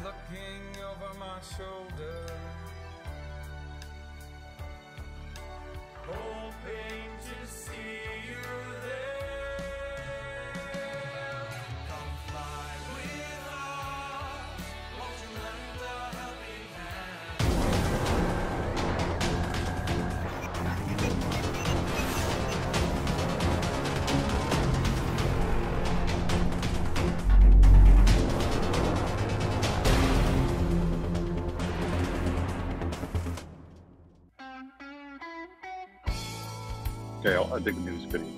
looking over my shoulder, hoping to see you there. Come fly with us, won't you lend a helping hand? Okay, I'll dig the news video.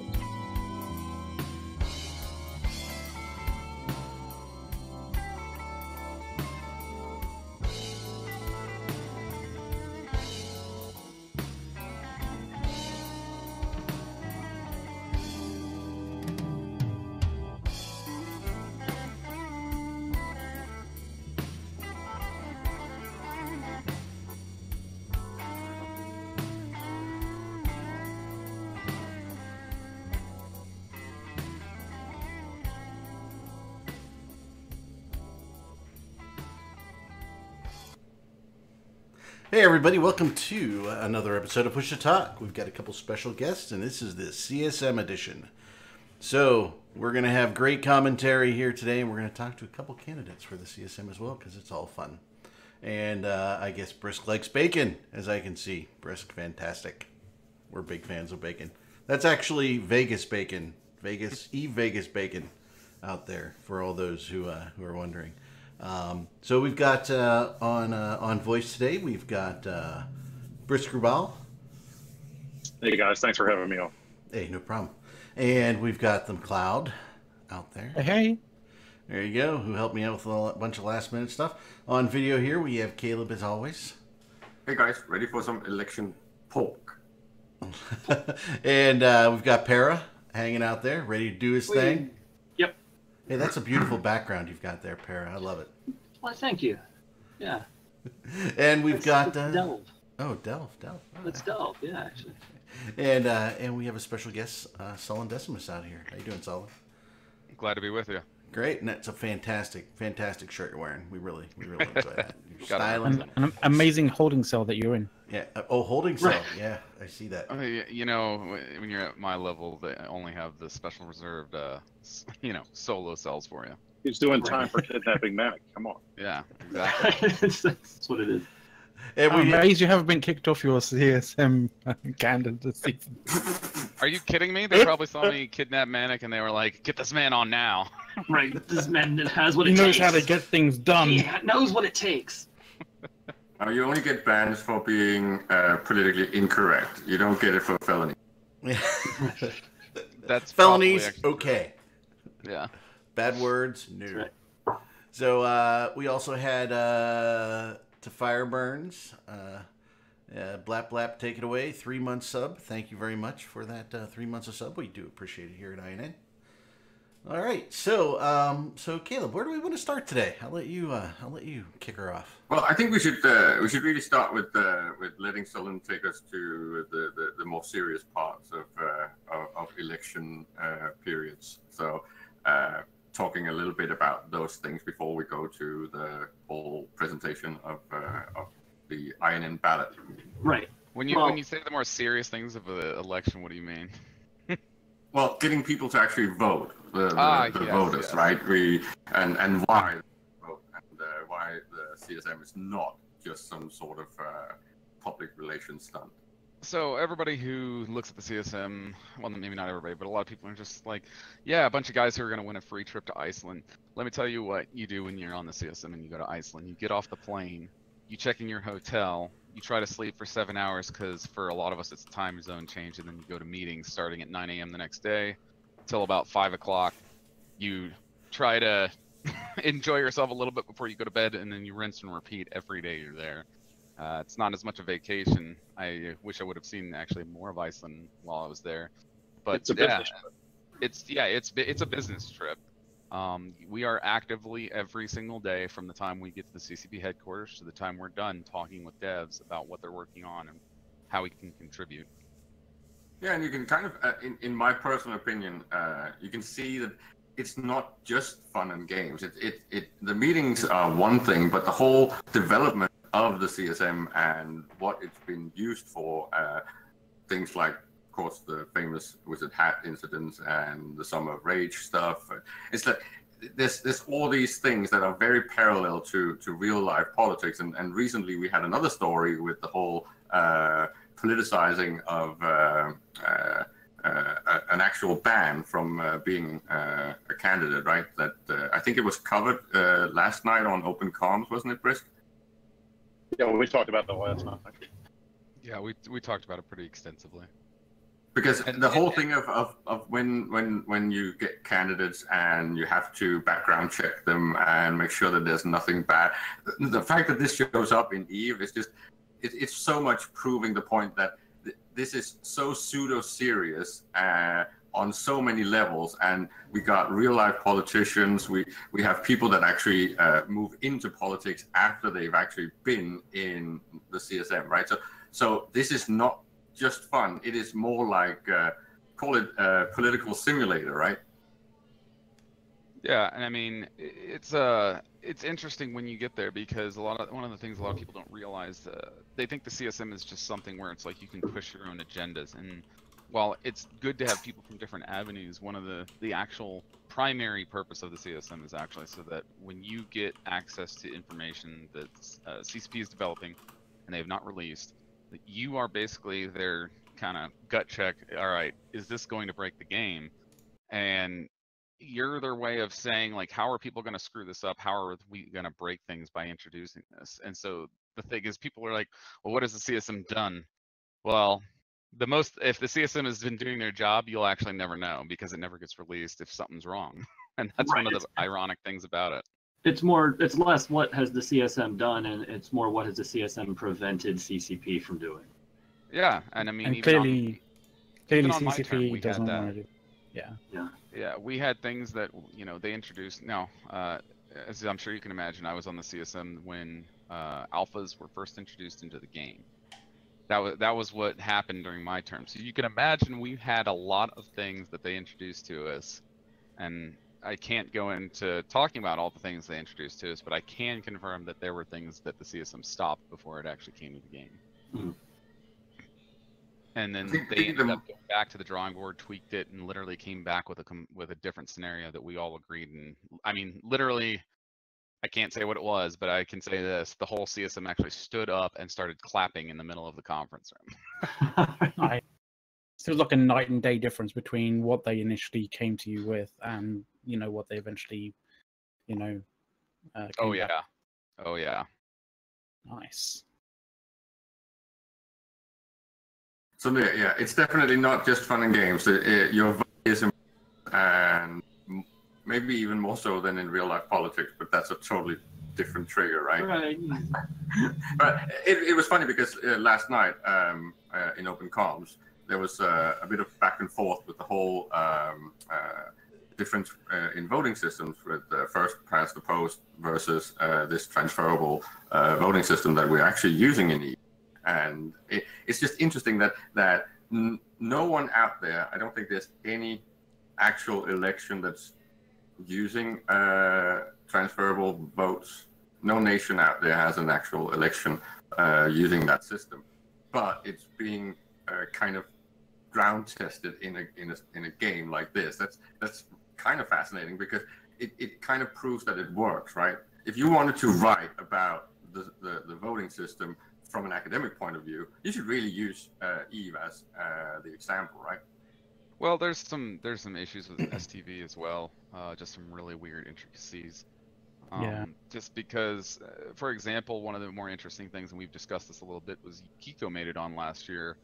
Hey everybody, welcome to another episode of Push to Talk. We've got a couple special guests, and this is the CSM edition. So, we're going to have great commentary here today, and we're going to talk to a couple candidates for the CSM as well, because it's all fun. And I guess Brisk likes bacon, as I can see. Brisk, fantastic. We're big fans of bacon. That's actually Vegas bacon. Vegas bacon out there, for all those who are wondering. So we've got on voice today, we've got Brisk Rubal. Hey guys, thanks for having me on. Hey, no problem. And we've got the McLeod out there. Hey. There you go, who helped me out with a bunch of last minute stuff. On video here, we have Caleb as always. Hey guys, ready for some election pork? And we've got Para hanging out there, ready to do his thing. Yep. Hey, that's a beautiful background you've got there, Para. I love it. Well, thank you. Yeah. And we've got Delve. Oh, Delve. Oh, Let's delve. Yeah, actually. And we have a special guest, Sullen Decimus out here. How you doing, Sullen? Glad to be with you. Great, and that's a fantastic shirt you're wearing. We really enjoy that. You're styling. An amazing holding cell that you're in. Yeah. Oh, holding cell. Yeah, I see that. You know, when you're at my level, they only have the special reserved, solo cells for you. He's doing time for kidnapping Manic. Come on. Yeah, exactly. That's what it is. And I'm amazed you haven't been kicked off your CSM candidacy. Are you kidding me? They probably saw me kidnap Manic and they were like, "Get this man on now." Right. This man has what He it knows takes. how to get things done. He knows what it takes. You only get banned for being politically incorrect. You don't get it for felony. That's felonies. probably Okay. Yeah. Bad words. No. Right. So we also had to Fireburns. Blap Blap, take it away. 3 month sub. Thank you very much for that 3 months of sub. We do appreciate it here at INN. All right, so Caleb, where do we want to start today? I'll let you kick her off. Well, I think we should really start with letting Sullen take us to the more serious parts of election periods. So, talking a little bit about those things before we go to the whole presentation of the INN ballot. Right. When you say the more serious things of the election, what do you mean? Well, getting people to actually vote, the Yes, voters, yes. right? And why vote, and why the CSM is not just some sort of public relations stunt. So everybody who looks at the CSM, well, maybe not everybody, but a lot of people are just like, yeah, a bunch of guys who are going to win a free trip to Iceland. Let me tell you what you do when you're on the CSM and you go to Iceland. You get off the plane, you check in your hotel, you try to sleep for 7 hours because for a lot of us it's time zone change, and then you go to meetings starting at 9 a.m. the next day till about 5 o'clock. You try to enjoy yourself a little bit before you go to bed, and then you rinse and repeat every day you're there. It's not as much a vacation. I wish I would have seen actually more of Iceland while I was there. But It's a business trip. It's a business trip. We are actively every single day from the time we get to the CCP headquarters to the time we're done talking with devs about what they're working on and how we can contribute. Yeah, and you can kind of, in my personal opinion, you can see that it's not just fun and games. The meetings are one thing, but the whole development of the CSM and what it's been used for, things like, of course, the famous Wizard Hat incidents and the Summer of Rage stuff. It's like there's all these things that are very parallel to real life politics. And recently we had another story with the whole politicizing of an actual ban from being a candidate, right? That I think it was covered last night on Open Comms, wasn't it, Brisk? Yeah, well, we talked about that last night. Yeah, we talked about it pretty extensively. Because the whole thing of when you get candidates and you have to background check them and make sure that there's nothing bad, the fact that this shows up in EVE is just it's so much proving the point that this is so pseudo serious on so many levels. And we got real life politicians. We have people that actually move into politics after they've actually been in the CSM, right? So this is not just fun. It is more like call it a political simulator, right? Yeah, and I mean it's interesting when you get there because one of the things a lot of people don't realize, they think the CSM is just something where it's like you can push your own agendas. And while it's good to have people from different avenues, one of the actual primary purpose of the CSM is actually so that when you get access to information that CCP is developing and they have not released, that you are basically their kind of gut check. All right, is this going to break the game? And you're their way of saying, like, how are people going to screw this up? How are we going to break things by introducing this? And so the thing is, people are like, well, what has the CSM done? Well, if the CSM has been doing their job, you'll actually never know because it never gets released if something's wrong. And that's Right. one of the ironic things about it. It's less what has the CSM done, and it's more what has the CSM prevented CCP from doing. Yeah, and I mean, And even clearly even on my term, CCP we doesn't had that. want to do. Yeah. Yeah, we had things that they introduced. Now, as I'm sure you can imagine, I was on the CSM when alphas were first introduced into the game. That was what happened during my term. So you can imagine we had a lot of things that they introduced to us, and I can't go into talking about all the things they introduced to us, but I can confirm that there were things that the CSM stopped before it actually came to the game. Mhm. And then they ended up going back to the drawing board, tweaked it, and literally came back with a different scenario that we all agreed. And I mean, literally, I can't say what it was, but I can say this: the whole CSM actually stood up and started clapping in the middle of the conference room. So it's like a night and day difference between what they initially came to you with and what they eventually Oh came yeah, back. oh yeah. Nice. So yeah, it's definitely not just fun and games. Your vote is important, and maybe even more so than in real life politics, but that's a totally different trigger, right? Right. But it was funny because last night in Open Comms, there was a bit of back and forth with the whole difference in voting systems with first past the post versus this transferable voting system that we're actually using in EVE. And it's just interesting that no one out there, I don't think there's any actual election that's using transferable votes. No nation out there has an actual election using that system, but it's being kind of ground tested in a game like this. That's kind of fascinating because it kind of proves that it works, right? If you wanted to write about the voting system from an academic point of view, you should really use EVE as the example, right? Well, there's some issues with STV as well. Just some really weird intricacies. Yeah. Just because, for example, one of the more interesting things, and we've discussed this a little bit, was Yukiko made it on last year.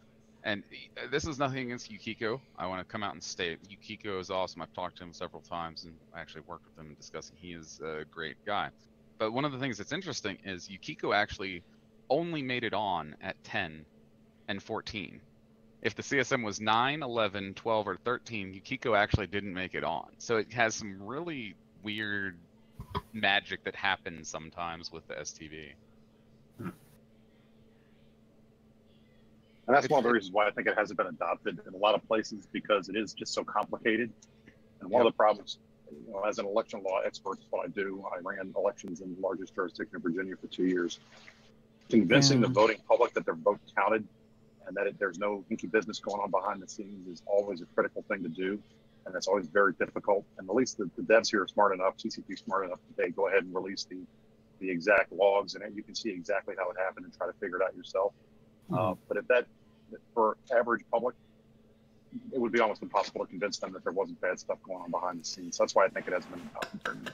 And this is nothing against Yukiko. I want to come out and state Yukiko is awesome. I've talked to him several times, and I actually worked with him discussing. He is a great guy. But one of the things that's interesting is Yukiko actually only made it on at 10 and 14. If the CSM was 9, 11, 12, or 13, Yukiko actually didn't make it on. So it has some really weird magic that happens sometimes with the STV. And that's one of the reasons why I think it hasn't been adopted in a lot of places, because it is just so complicated. And one of the problems as an election law expert, is what I do. I ran elections in the largest jurisdiction in Virginia for 2 years. Convincing the voting public that their vote counted and that there's no hinky business going on behind the scenes is always a critical thing to do. And it's always very difficult. And at least the devs here are smart enough, CCP smart enough today, go ahead and release the exact logs, and you can see exactly how it happened and try to figure it out yourself. But if that, for average public, it would be almost impossible to convince them that there wasn't bad stuff going on behind the scenes. That's why I think it has been turned.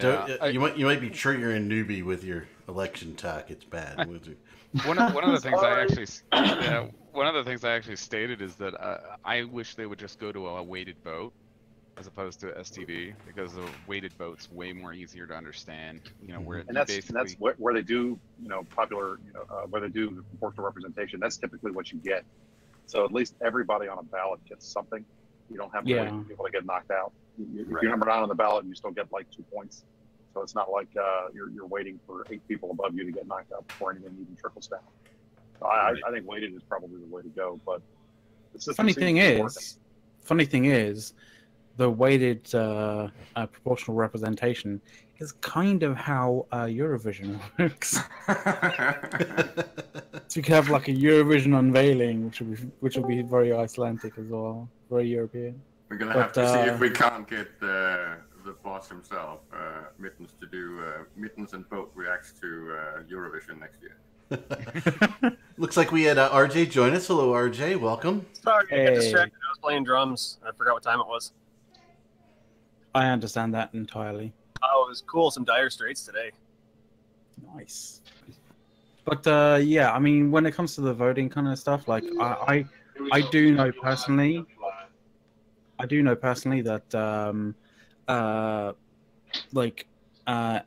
So, you might be triggering newbie with your election talk. It's bad. One of the things one of the things I actually stated is that I wish they would just go to a weighted vote as opposed to STV, because the weighted vote's way more easier to understand. You know, where that's where they do, popular, where they do proportional representation. That's typically what you get. So at least everybody on a ballot gets something. You don't have to wait for people to get knocked out. If you're number 9 on the ballot, you still get like 2 points. So it's not like you're waiting for 8 people above you to get knocked out before anything even trickles down. So I think weighted is probably the way to go. But the system funny thing is, the weighted proportional representation is kind of how Eurovision works. So you could have like a Eurovision unveiling, which will be very Icelandic as well, very European. We're gonna have to see if we can't get the boss himself, Mittens, to do Mittens and Boat reacts to Eurovision next year. Looks like we had RJ join us. Hello, RJ. Welcome. Sorry, I got distracted. I was playing drums. I forgot what time it was. I understand that entirely. Oh, it was cool. Some Dire Straits today. Nice. But yeah, I mean, when it comes to the voting kind of stuff, like I do know personally that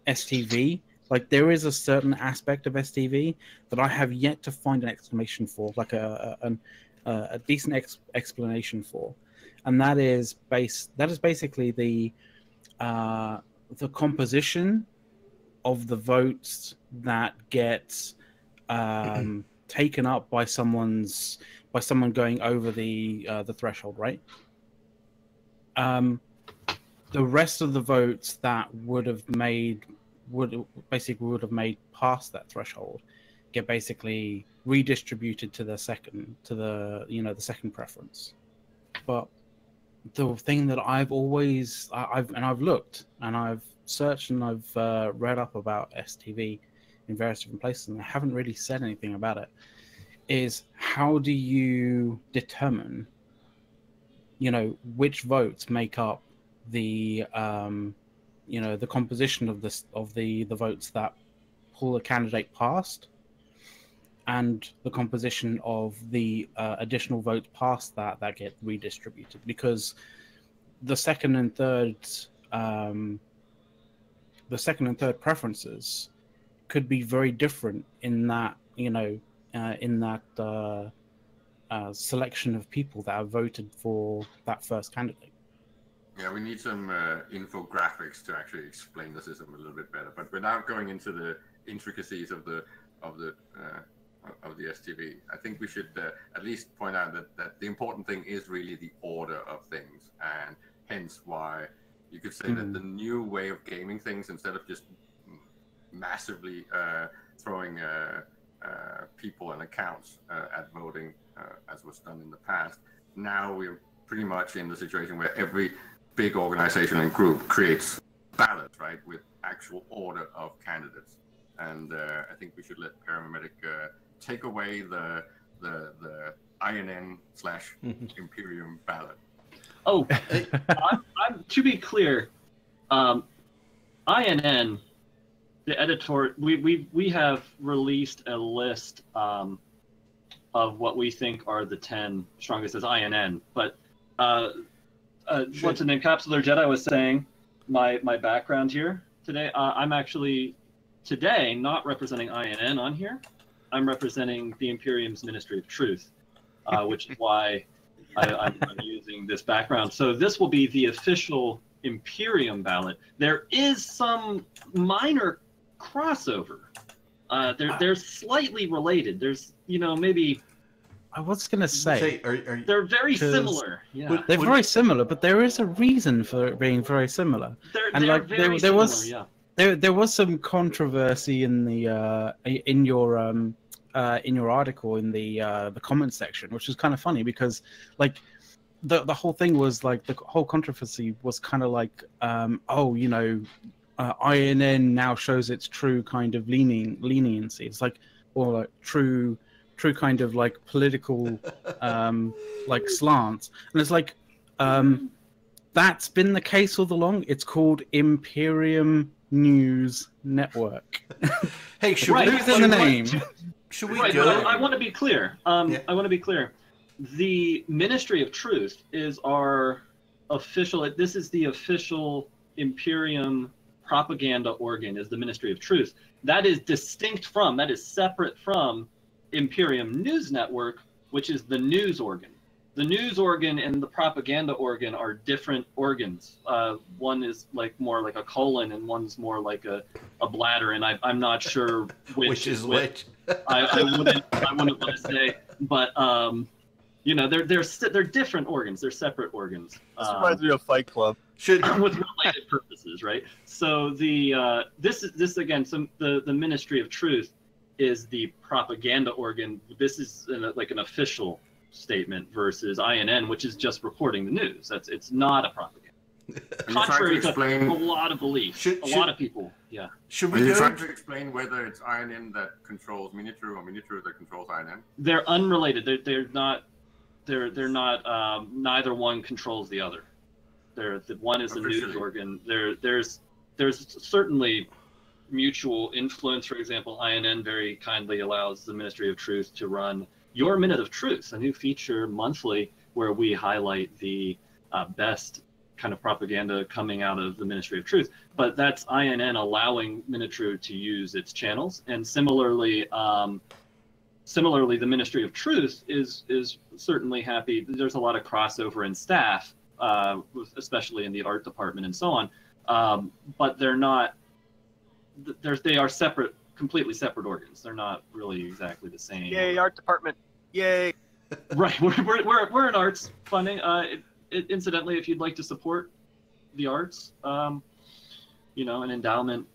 STV, like there is a certain aspect of STV that I have yet to find an explanation for, like a decent explanation for, and that is basically the composition of the votes that get taken up by someone going over the threshold, right? The rest of the votes that would have made past that threshold get basically redistributed to the second preference. But the thing that I've looked and I've searched and I've read up about STV in various different places, and I haven't really said anything about it, is how do you determine, which votes make up the the composition of the votes that pull a candidate past, and the composition of the additional votes past that get redistributed, because the second and third preferences could be very different in that selection of people that have voted for that first candidate. Yeah, we need some infographics to actually explain the system a little bit better. But without going into the intricacies of the STV, I think we should at least point out that the important thing is really the order of things, and hence why you could say that the new way of gaming things, instead of just massively throwing people and accounts at voting as was done in the past, now we're pretty much in the situation where every big organization and group creates ballots, right, with actual order of candidates. And I think we should let Paramedic take away the INN/Imperium ballot. Oh, I'm to be clear, INN, the editor, we have released a list of what we think are the 10 strongest as INN, but what's an Encapsulator Jedi was saying, my background here today, I'm actually today not representing INN on here. I'm representing the Imperium's Ministry of Truth, which is why I'm using this background. So this will be the official Imperium ballot. There is some minor crossover. They're slightly related. There's maybe I was gonna say are They're very 'Cause similar. Yeah, they're very similar, but there is a reason for it being very similar. they're like, very there similar. was- Yeah. There was some controversy in the in your article in the comment section, which was kind of funny because like the whole thing was like the whole controversy was kind of like INN now shows its true kind of leniency. It's like or like true kind of like political like slants, and it's like that's been the case all along. It's called Imperium News Network. hey, should Right. we Lose in the name. should we Right, go? but I want to be clear. Yeah. I want to be clear. The Ministry of Truth is our official. This is the official Imperium propaganda organ. Is the Ministry of Truth. That is distinct from. That is separate from Imperium News Network, which is the news organ. The news organ and the propaganda organ are different organs. One is like more like a colon, and one's more like a bladder. And I'm not sure which is which. I wouldn't want to say, but they're different organs. They're separate organs. This reminds me of Fight Club. Should With related purposes, right? So the the Ministry of Truth is the propaganda organ. This is like an official statement versus INN, which is just reporting the news. It's not a propaganda. Are you trying to Contrary to explain? a lot of beliefs, a lot of people. Yeah. should Are we you go? trying to explain whether it's INN that controls Minitrue or Minitrue that controls INN? They're unrelated. They're not. They're not. Neither one controls the other. The one is the news Officially. organ. There's certainly mutual influence. For example, INN very kindly allows the Ministry of Truth to run Your Minute of Truth, a new feature monthly where we highlight the best kind of propaganda coming out of the Ministry of Truth. But that's INN allowing Minitrue to use its channels, and similarly, the Ministry of Truth is certainly happy. There's a lot of crossover in staff, especially in the art department and so on. But they're not. They are separate, completely separate organs. They're not really exactly the same. Yay, art department. Yay. Right. We're in arts funding. Incidentally, if you'd like to support the arts, an endowment,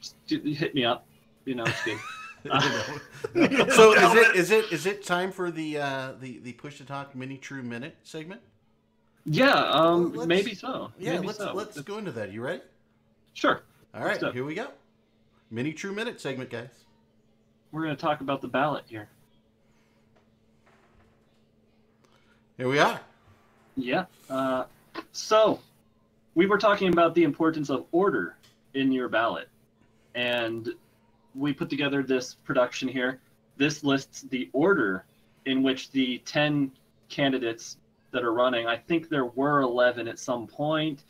just hit me up. It's good. So is it time for the Push to Talk Mini True Minute segment? Yeah. let's- Maybe so. Yeah, Maybe let's so. go into that. You ready? Sure. All right, go. here we go. Mini True Minute segment, guys. We're going to talk about the ballot here. Here we are. Yeah. So we were talking about the importance of order in your ballot, and we put together this production here. This lists the order in which the 10 candidates that are running. I think there were 11 at some point.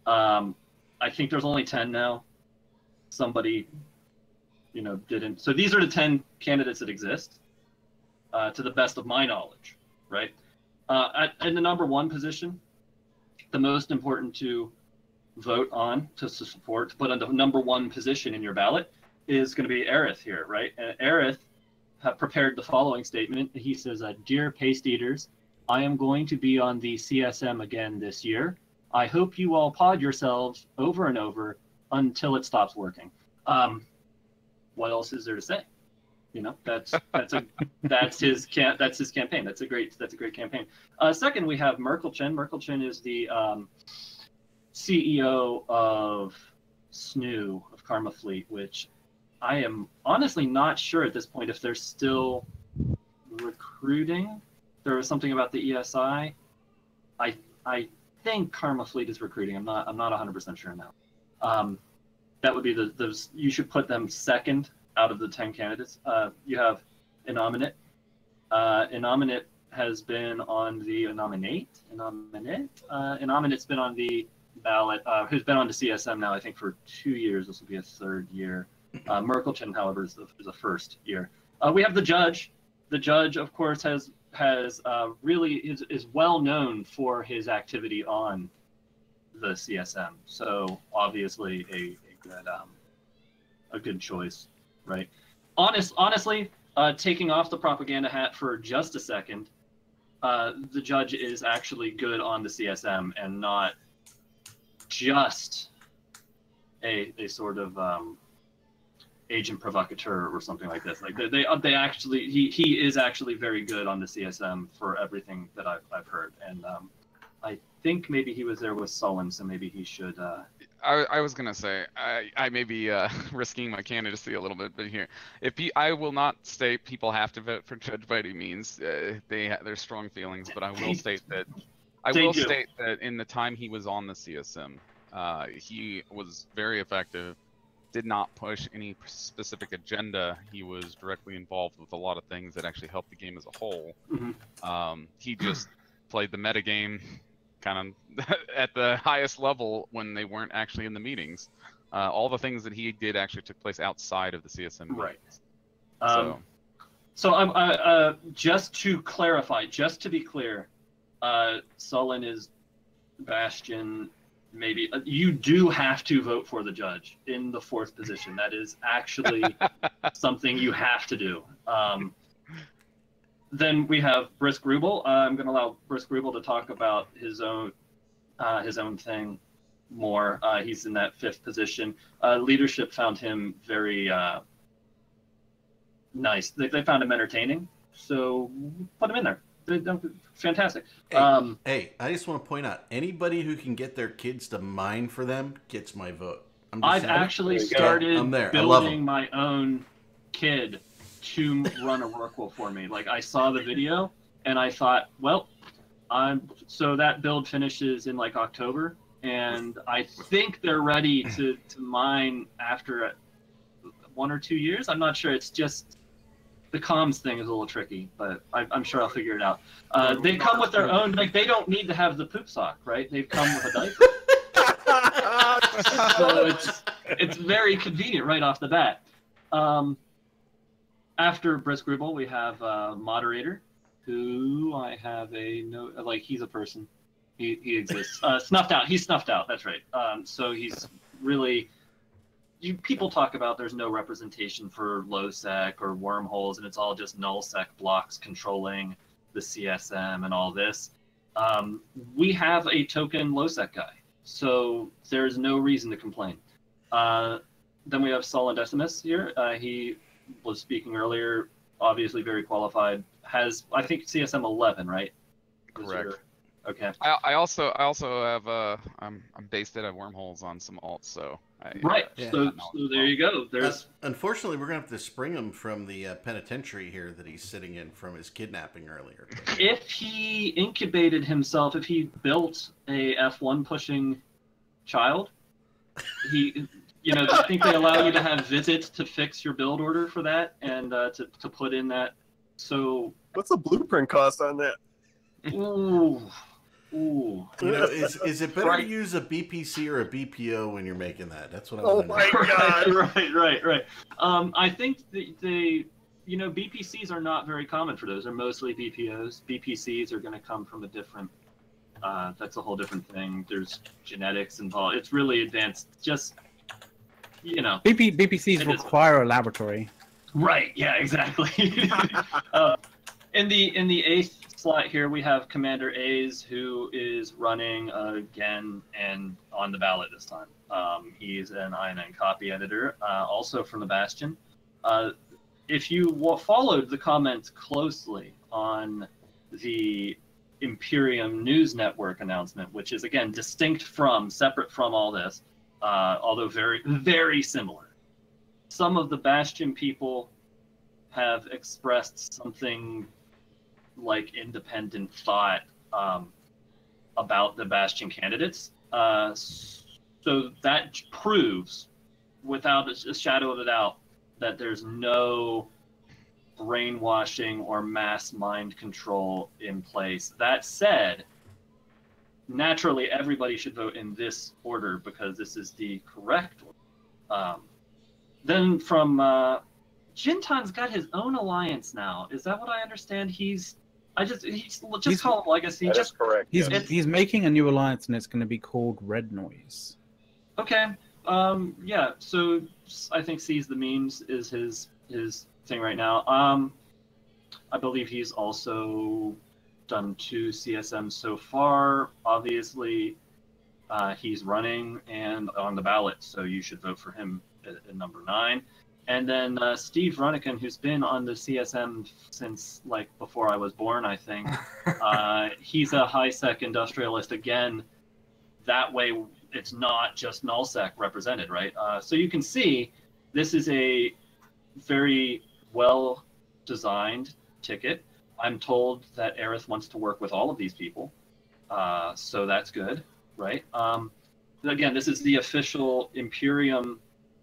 I think there's only 10 now. Somebody, didn't. So these are the 10 candidates that exist, to the best of my knowledge, right? In the number one position, the most important to vote on, to support, to put on the number one position in your ballot is going to be Aerith here, right? And Aerith prepared the following statement. He says, "Dear Paste Eaters, I am going to be on the CSM again this year. I hope you all pod yourselves over and over until it stops working." What else is there to say? That's his campaign. That's a great campaign. Second, we have Merkel Chen. Merkel Chen is the CEO of SNU, of Karma Fleet, which I am honestly not sure at this point if they're still recruiting. There was something about the ESI. I think Karma Fleet is recruiting. I'm not 100% sure now. That would be you should put them second out of the 10 candidates. You have Innominate. Innominate has been on the Innominate's been on the ballot, who's been on the CSM now, I think, for 2 years. This will be a third year. Merkel Chen, however, is the first year. We have the judge. The judge, of course, has really is well known for his activity on the CSM. So obviously a good choice, right? Honestly, taking off the propaganda hat for just a second, the judge is actually good on the CSM and not just a sort of agent provocateur or something like this. Like they actually he is actually very good on the CSM for everything that I've heard, and I think maybe he was there with Sullen, so maybe he should. I was gonna say I may be risking my candidacy a little bit, but here, I will not state people have to vote for Judge by any means. There's strong feelings, but I will state that in the time he was on the CSM, he was very effective. Did not push any specific agenda. He was directly involved with a lot of things that actually helped the game as a whole. Mm-hmm. He just played the metagame kind of at the highest level when they weren't actually in the meetings. All the things that he did actually took place outside of the CSM meetings. Right. So I'm just to clarify, just to be clear, Sullen is Bastion. Maybe you do have to vote for the judge in the 4th position. That is actually something you have to do. Then we have Brisk Rubel. I'm going to allow Brisk Rubel to talk about his own thing more. He's in that 5th position. Leadership found him very nice. They found him entertaining, so put him in there. Fantastic. Hey, I just want to point out, anybody who can get their kids to mine for them gets my vote. I've actually started I'm there. building my own kid to run a Rorqual for me. Like, I saw the video and I thought, well, so that build finishes in like October, and I think they're ready to mine after 1 or 2 years. I'm not sure. It's just the comms thing is a little tricky, but I'm sure I'll figure it out. They come with their own, like, they don't need to have the poop sock, right? They've come with a diaper. So it's very convenient right off the bat. After Brisk Rubel, we have Moderator, who I have a note, like, he's a person. He exists. Snuffed out. He's snuffed out, that's right. So he's really... people talk about there's no representation for low sec or wormholes, and it's all just null sec blocks controlling the CSM and all this. We have a token low sec guy, so there's no reason to complain. Then we have Sullen Decimus here. He was speaking earlier, obviously very qualified. Has, I think, CSM 11, right? Correct. Okay. I also have I'm based at wormholes on some alts, so right. Yeah. So there you go. There's unfortunately, we're gonna have to spring him from the penitentiary here that he's sitting in from his kidnapping earlier. If he incubated himself, if he built a F1 pushing child, he, I think they allow you to have visits to fix your build order for that, and to put in that. So what's the blueprint cost on that? Ooh. Is it better to use a BPC or a BPO when you're making that? That's what I want to know. Oh my God! Right. I think BPCs are not very common for those. They're mostly BPOs. BPCs are going to come from a different. That's a whole different thing. There's genetics involved. It's really advanced. Just BPCs require a laboratory. Right. Yeah. Exactly. In the 8th slot here, we have Commander A's, who is running again and on the ballot this time. He's an INN copy editor, also from the Bastion. If you followed the comments closely on the Imperium News Network announcement, which is, again, separate from all this, although very, very similar. Some of the Bastion people have expressed something like independent thought about the Bastion candidates. So that proves, without a shadow of a doubt, that there's no brainwashing or mass mind control in place. That said, naturally, everybody should vote in this order because this is the correct order. Then from Jintan's got his own alliance now. Is that what I understand? He's call him Legacy. That's correct. He's making a new alliance, and it's going to be called Red Noise. Okay. Yeah. So I think Seize the Memes is his thing right now. I believe he's also done 2 CSMs so far. Obviously, he's running and on the ballot, so you should vote for him at number 9. And then Steve Runican, who's been on the CSM since like before I was born, I think. He's a high-sec industrialist again. That way, it's not just nullsec represented, right? So you can see this is a very well-designed ticket. I'm told that Aerith wants to work with all of these people, so that's good, right? Again, this is the official Imperium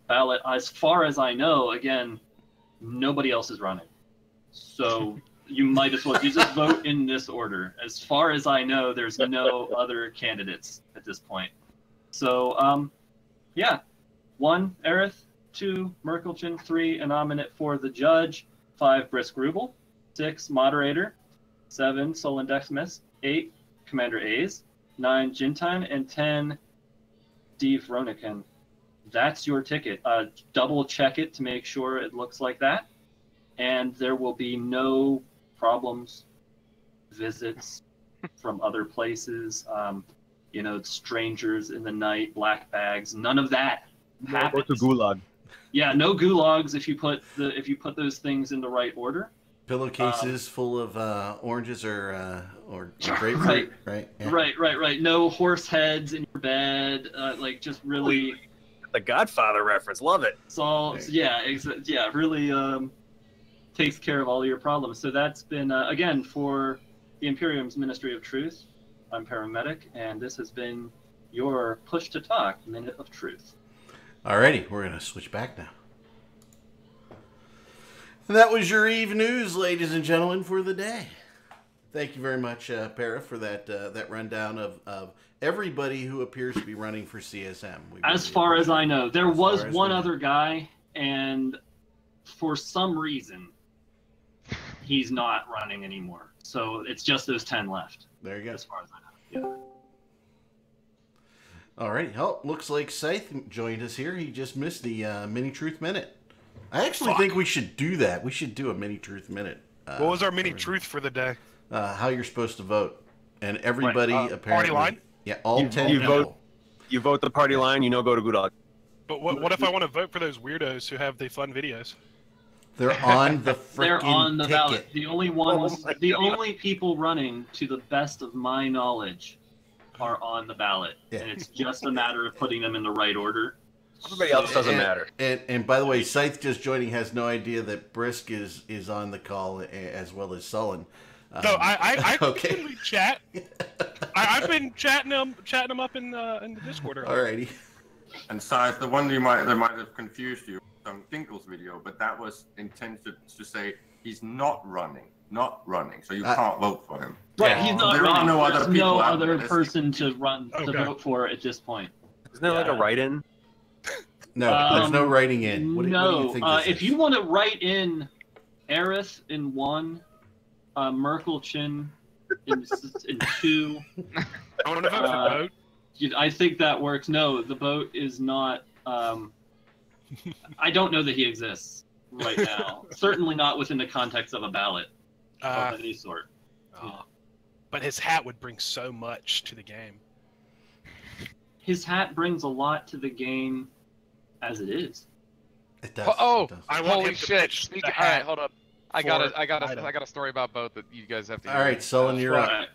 ballot. As far as I know, again, nobody else is running. So you might as well just vote in this order. As far as I know, there's no other candidates at this point. So, yeah. 1, Aerith. 2, Merkelchen. 3, a nominate for the judge. 5, Brisk Rubel. 6, moderator. 7, Solon Deximus. 8, Commander A's. 9, Jintime. And 10, Steve Ronican. That's your ticket. Double check it to make sure it looks like that. And there will be no problems, visits from other places, strangers in the night, black bags, none of that happens. Go to Gulag. Yeah, no gulags if you put those things in the right order. Pillowcases full of oranges or grapefruit, right? Yeah. Right. No horse heads in your bed, just really. The Godfather reference, love it. It's all, really takes care of all of your problems. So that's been, again, for the Imperium's Ministry of Truth. I'm Paramedic, and this has been your Push to Talk Minute of Truth. Alrighty, we're going to switch back now. And that was your Eve News, ladies and gentlemen, for the day. Thank you very much, Para, for that rundown of everybody who appears to be running for CSM. As far as I know, there was one other guy, and for some reason, he's not running anymore. So it's just those 10 left. There you go. As far as I know. Yeah. Alrighty. Oh, looks like Scythe joined us here. He just missed the Mini Truth Minute. I actually think we should do that. We should do a Mini Truth Minute. What was our Mini Truth for the day? How you're supposed to vote. And everybody apparently... Party line? Yeah, all 10 people. You vote the party line, go to Gulag. But what if I want to vote for those weirdos who have the fun videos? They're on the freaking They're on the ticket. ballot. The only ones, only people running, to the best of my knowledge, are on the ballot. Yeah. And it's just a matter of putting them in the right order. Everybody else doesn't matter. And by the way, Scythe just joining has no idea that Brisk is on the call as well as Sullen. No, I okay. can chat. I've been chatting them up in the Discord earlier. Alrighty. And besides, the one that might have confused you from Dinkle's video, but that was intended to say he's not running, so you can't vote for him. Right, he's not there running. are no There's other people no out other there. person to Okay. vote for at this point. Isn't there like a write-in? No, there's no writing in. What do you think this if is? you want to write in Aerith in 1, Merkelchen in 2, I want to vote for vote. I think that works. No, the vote is not. I don't know that he exists right now. Certainly not within the context of a ballot of any sort. But his hat would bring so much to the game. His hat brings a lot to the game as it is. It does. Oh, it does. I want holy him to shit! pitch the All right, hat hold up. I for got Item. a story about both that you guys have to. All right, Sullen, you're up. Right.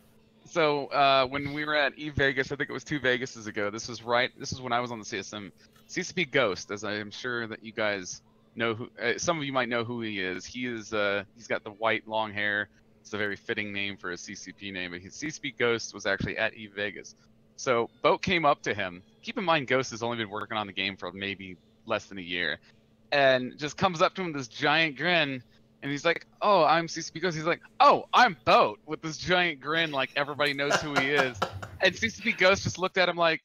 So when we were at Eve Vegas, I think it was 2 Vegases ago. This was when I was on the CSM. CCP Ghost, as I am sure that you guys know who. Some of you might know who he is. He's got the white long hair. It's a very fitting name for a CCP name. But his CCP Ghost was actually at Eve Vegas. So Boat came up to him. Keep in mind, Ghost has only been working on the game for maybe less than a year, and just comes up to him with this giant grin. And he's like, "Oh, I'm CCP Ghost." He's like, "Oh, I'm Boat," with this giant grin, like everybody knows who he is. And CCP Ghost just looked at him like,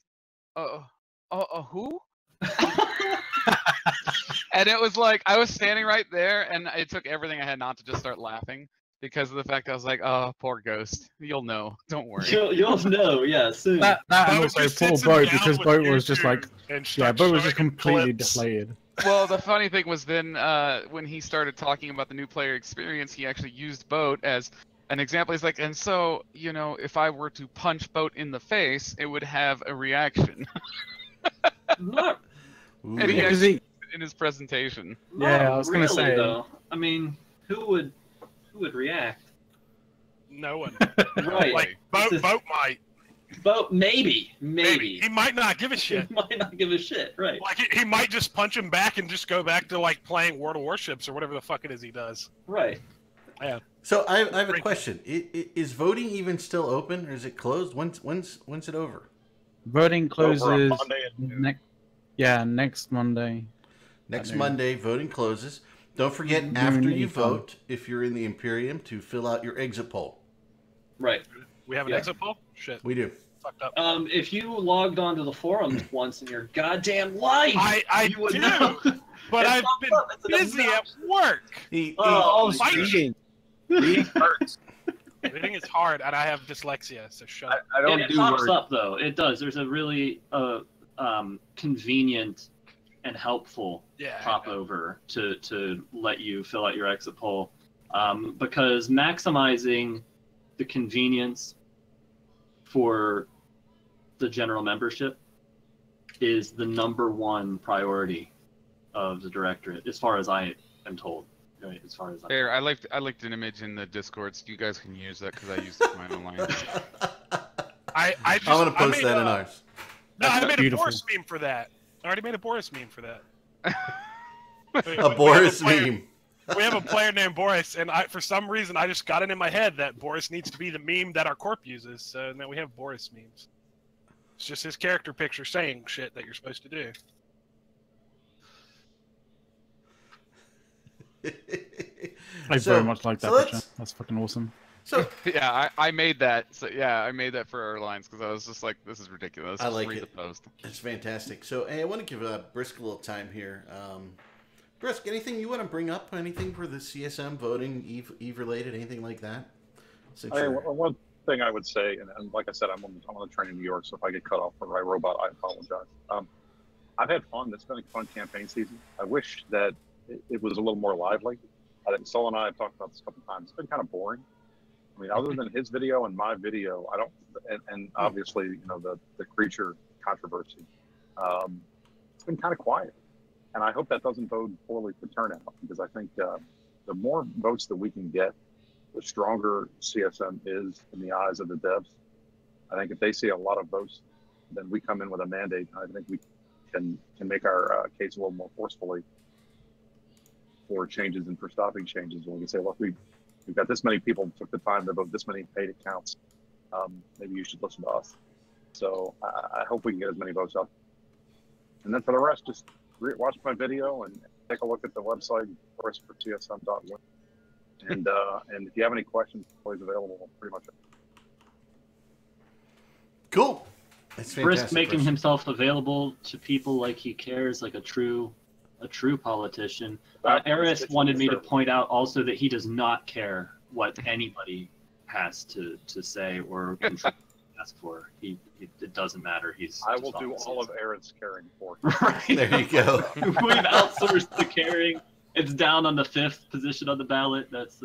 who?" And it was like I was standing right there, and it took everything I had not to just start laughing because of the fact I was like, "Oh, poor Ghost. You'll know. Don't worry." You'll know, yeah, soon. And Boat also just poor sits in the Boat gallon because with Boat you was just two like, and yeah, starts Boat was just showing him completely clips. deflated. Well, the funny thing was then when he started talking about the new player experience, he actually used Boat as an example. He's like, and so, you know, if I were to punch Boat in the face, it would have a reaction. Not, Ooh. And he Yeah, 'cause actually he- in his presentation. Yeah, not I was gonna really, say- though. I mean, who would react? No one. Right. Like Boat This is- might. But maybe. He might not give a shit. He might not give a shit, right? Like he might just punch him back and just go back to like playing World of Warships or whatever the fuck it is he does. Right. So I have a question. Is voting even still open, or is it closed? When's it over? Voting closes Over on Monday at noon. next Monday. Next noon. Monday, voting closes. Don't forget, Noon after you Eastern. vote, if you're in the Imperium, to fill out your exit poll. Right. We have an Yeah. exit poll? Shit. We do. Fucked up. If you logged onto the forums once in your goddamn life, I you would do, know. but It I've pops been up. It's an busy at obnoxious- work. Oh, my reading. Reading hurts. Reading is hard, and I have dyslexia, so shut up. I don't it do pops words. up though. It does. There's a really convenient and helpful Yeah. I pop know. over to let you fill out your exit poll, because maximizing the convenience for the general membership is the #1 priority of the directorate, as far as I am told. Right, as far as There, I liked an image in the Discord, so you guys can use that because I used it for my own line. I just, I'm gonna I post made that in a- ours. No, I made Beautiful. a Boris meme for that. I already made a Boris meme for that. A Boris meme. We have a player named Boris, and for some reason, I just got it in my head that Boris needs to be the meme that our corp uses, so now we have Boris memes. It's just his character picture saying shit that you're supposed to do. I So- very much like that so picture. let's- That's fucking awesome. So Yeah, I made that. So yeah, I made that for our lines because I was just like, this is ridiculous. I Just like read it. the post. it's fantastic. So hey, I want to give Brisk a little time here. Brisk, anything you want to bring up? Anything for the CSM voting, Eve related, anything like that? Since you're- One thing I would say, and like I said, I'm on the train in New York, so if I get cut off for iRobot, I apologize. I've had fun. It's been a fun campaign season. I wish that it was a little more lively. I think Sol and I have talked about this a couple times. It's been kind of boring. I mean, other than his video and my video, I don't, and obviously, you know, the creature controversy, it's been kind of quiet. And I hope that doesn't bode poorly for turnout, because I think the more votes that we can get, the stronger CSM is in the eyes of the devs. I think if they see a lot of votes, then we come in with a mandate. I think we can make our case a little more forcefully for changes and for stopping changes. When we can say, look, we've got this many people took the time to vote this many paid accounts. Maybe you should listen to us. So I hope we can get as many votes up. And then for the rest, just watch my video and take a look at the website, forestforcsm.win. And if you have any questions, it's always available pretty much. Cool. That's fantastic. Brisk making Brisk. himself available to people like he cares, like a true politician. Eris wanted me to point out also that he does not care what anybody has to say or ask for. It doesn't matter. I will do all of Aaron's caring for. Right. There you go. We've outsourced the caring. It's down on the 5th position on the ballot. That's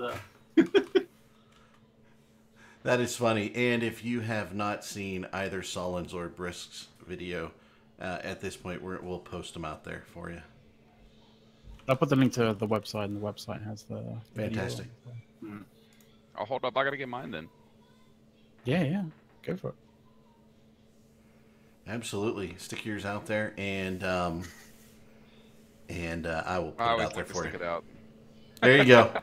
That is funny. And if you have not seen either Solon's or Brisk's video, at this point, we'll post them out there for you. I'll put the link to the website, and the website has the video. Fantastic. Oh, hold up, I gotta get mine then. Yeah, go for it. Absolutely. Stick yours out there, and I will put I it always out there like to for stick you. it out. There you go.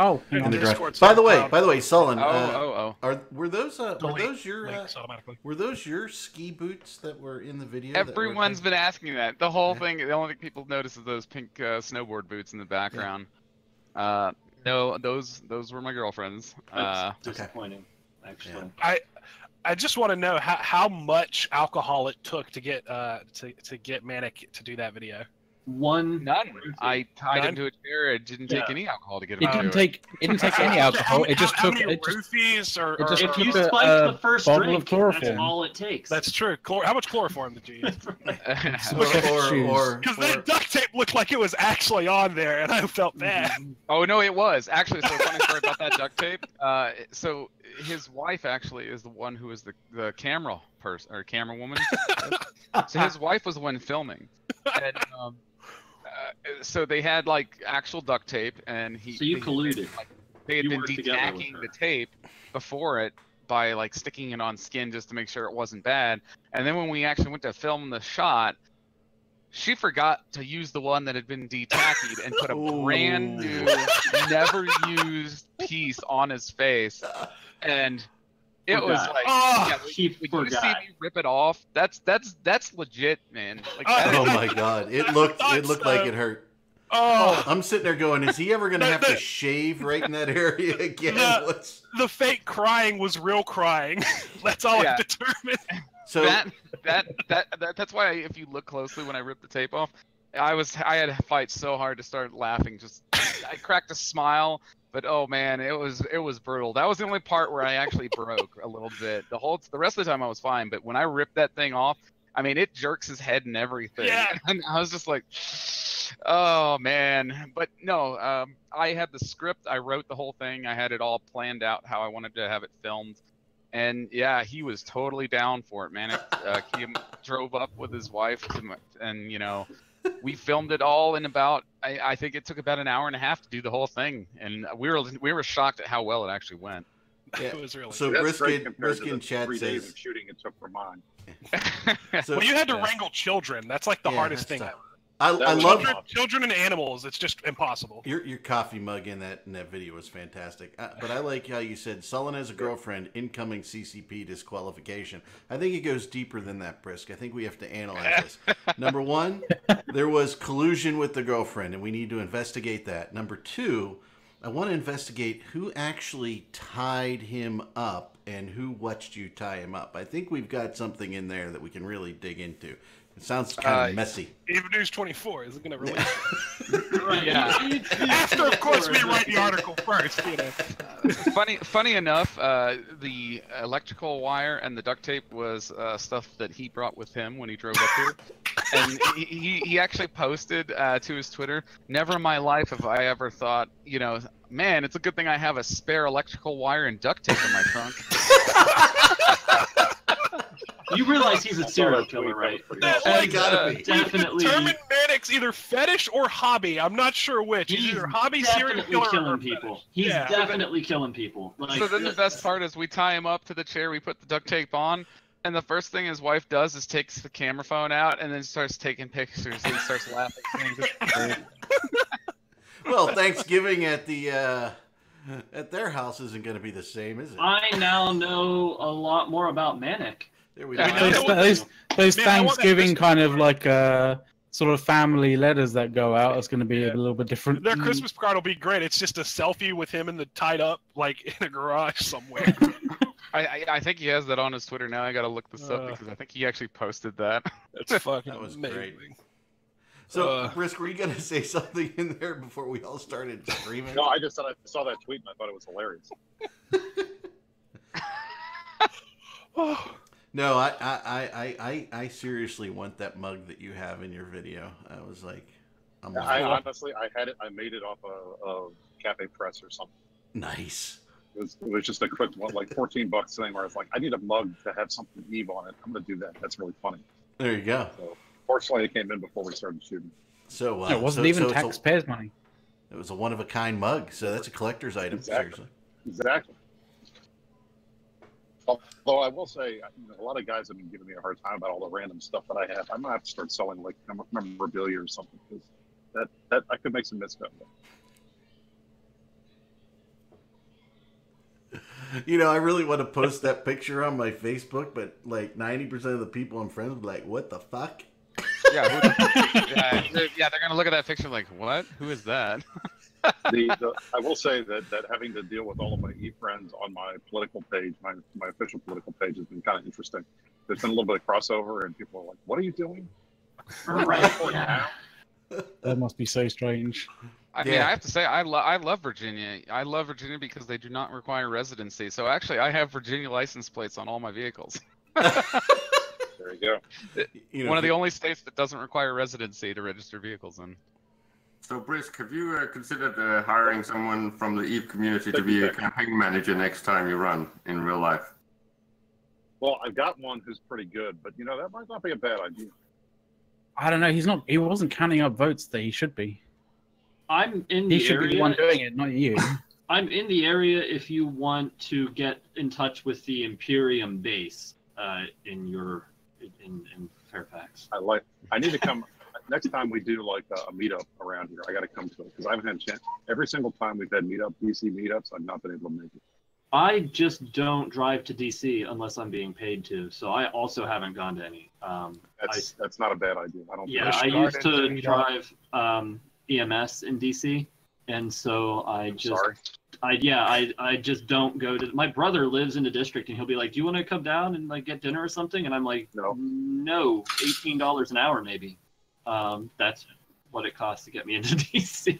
Oh, hang In on. the drive. Discord's By so the way, proud. Solon, Oh. were those Delete your links automatically. were those your ski boots that were in the video? that were Everyone's thing? been asking that. The whole Yeah. thing, the only thing people notice is those pink snowboard boots in the background. No, those were my girlfriend's. That's disappointing, actually. I just want to know how much alcohol it took to get to get Manic to do that video. one. None. I tied None? him to a chair. It didn't take Yeah. any alcohol to get him. It to didn't do take. It didn't take any alcohol. It just how took. many It just. roofies or, it just If took you a- spike a the first bottle drink, of chloroform. that's all it takes. That's true. How much chloroform did you use? or Because that duct tape looked like it was actually on there, and I felt bad. Oh no, it was actually. So funny story about that duct tape. So his wife actually is the one who is the camera person or camera woman. So his wife was the one filming, and so they had like actual duct tape, and he. So you colluded. They had You been worked together with detacking her. the tape before it by like sticking it on skin just to make sure it wasn't bad. And then when we actually went to film the shot, she forgot to use the one that had been detacked and put a brand new, never used piece on his face. And it was Forgot. like, Oh, yeah, she when you see forgot. me rip it off, that's legit, man. Like, Oh, that Oh is- my god, it looked like it hurt. Oh, I'm sitting there going, is he ever going to have to The- shave right in that area again? The- What's... the fake crying was real crying. That's all Yeah. I've determined. So that's why if you look closely when I ripped the tape off, I had to fight so hard to start laughing. Just I cracked a smile, but oh man, it was brutal. That was the only part where I actually broke a little bit. The rest of the time I was fine, but when I ripped that thing off, I mean it jerks his head and everything. Yeah. And I was just like, oh man. But no, I had the script. I wrote the whole thing. I had it all planned out how I wanted to have it filmed. And yeah, he was totally down for it, man. He drove up with his wife, and we filmed it all in about. I think it took about an hour and a half to do the whole thing, and we were shocked at how well it actually went. Yeah. It was really. So That's great Brisket compared to in the chat 3 days says. of shooting it took for mine. So, well, you had to Yeah. wrangle children. That's like the yeah, hardest that's thing. tough. I That was love tough. Children and animals. It's just impossible. your coffee mug in that video was fantastic. But I like how you said Sullen has a girlfriend, incoming CCP disqualification. I think it goes deeper than that, Brisk. I think we have to analyze this. Number one, there was collusion with the girlfriend, and we need to investigate that. Number two, I want to investigate who actually tied him up and who watched you tie him up. I think we've got something in there that we can really dig into. It sounds kind of messy. Even News 24 isn't going to release it. Right. Yeah. After, of course, we write the article first. Funny enough, the electrical wire and the duct tape was stuff that he brought with him when he drove up here, and he actually posted to his Twitter, "Never in my life have I ever thought, man, it's a good thing I have a spare electrical wire and duct tape in my trunk." You realize he's a serial killer, right? It gotta be. Definitely. Determined Manic's either fetish or hobby. I'm not sure which. He's either hobby, serial definitely killer, or killing fetish. people. He's Yeah. definitely killing people. Like, So then the best part is we tie him up to the chair, we put the duct tape on, and the first thing his wife does is takes the camera phone out and then starts taking pictures and starts laughing. Well, Thanksgiving at their house isn't going to be the same, is it? I now know a lot more about Manic. There we I go. mean, Those Man, I want that Thanksgiving Christmas kind of card. like sort of family letters that go out is going to be a little bit different. Their Christmas card will be great. It's just a selfie with him tied up, like in a garage somewhere. I think he has that on his Twitter now. I gotta look this up because I think he actually posted that. That's fucking That was amazing. great. So, Brisk, were you going to say something in there before we all started screaming? No, I just said I saw that tweet and I thought it was hilarious. No, I seriously want that mug that you have in your video. I was like, I honestly, I had it. I made it off a Cafe Press or something. nice. It was just a quick one, like $14 thing where I was like, I need a mug to have something Eve on it. I'm gonna do that. That's really funny. There you go. So fortunately, it came in before we started shooting. So it wasn't even it's taxpayers' money. It was a one of a kind mug. So that's a collector's item. Exactly. Seriously. Exactly. Although I will say, a lot of guys have been giving me a hard time about all the random stuff that I have. I might have to start selling like memorabilia or something because that I could make some missteps. I really want to post that picture on my Facebook, but like 90% of the people I'm friends with are like, what the fuck? Yeah, they're gonna look at that picture like, what? Who is that? I will say that having to deal with all of my e-friends on my political page, my official political page, has been kind of interesting. There's been a little bit of crossover, and people are like, "What are you doing?" Right. Yeah. That must be so strange. I mean, Yeah. I have to say, I love Virginia. I love Virginia because they do not require residency. So actually, I have Virginia license plates on all my vehicles. There you go. You know, One of the only states that doesn't require residency to register vehicles in. So, Brisk, have you considered hiring someone from the EVE community to be a campaign manager next time you run in real life? Well, I've got one who's pretty good, but that might not be a bad idea. I don't know. He wasn't counting up votes that he should be. I'm in He the should be the one area. doing it, not you. I'm in the area if you want to get in touch with the Imperium base in Fairfax. I need to come next time we do like a meetup around here. I got to come to it because I haven't had a chance. Every single time we've had DC meetups, I've not been able to make it. I just don't drive to DC unless I'm being paid to, so I also haven't gone to any. That's not a bad idea. I don't. Yeah, I used to drive EMS in DC, and so I just don't go to. My brother lives in the district, and he'll be like, "Do you want to come down and like get dinner or something?" And I'm like, "No, $18 an hour maybe." That's what it costs to get me into DC.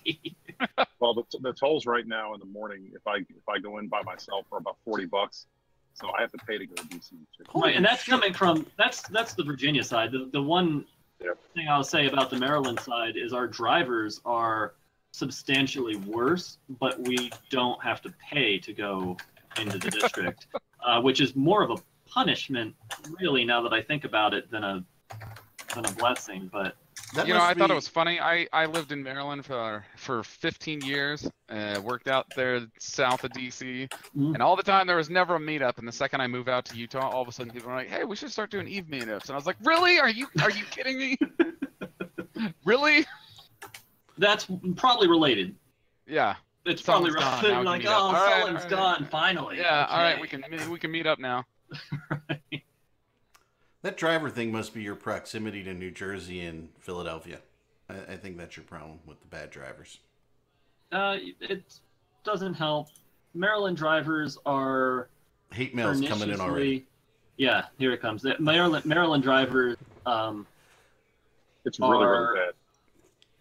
Well, the tolls right now in the morning, if I go in by myself, are about $40. So I have to pay to go to DC. Right, and that's coming from that's the Virginia side. The one thing I'll say about the Maryland side is our drivers are substantially worse, but we don't have to pay to go into the district, which is more of a punishment, really, now that I think about it, than a blessing. But I thought it was funny. I lived in Maryland for 15 years, worked out there south of DC, and all the time there was never a meetup. And the second I moved out to Utah, all of a sudden people were like, "Hey, we should start doing EVE meetups." And I was like, "Really? Are you kidding me? Really?" That's probably related. Yeah. It's probably Someone's related. gone, now we Like, can meet up. oh, All right, someone's all right. gone finally. Yeah. Okay. All right, we can meet up now. that driver thing must be your proximity to New Jersey and Philadelphia. I think that's your problem with the bad drivers. It doesn't help. Maryland drivers are Hate mail's coming in already. Yeah, here it comes. Maryland drivers It's really bad.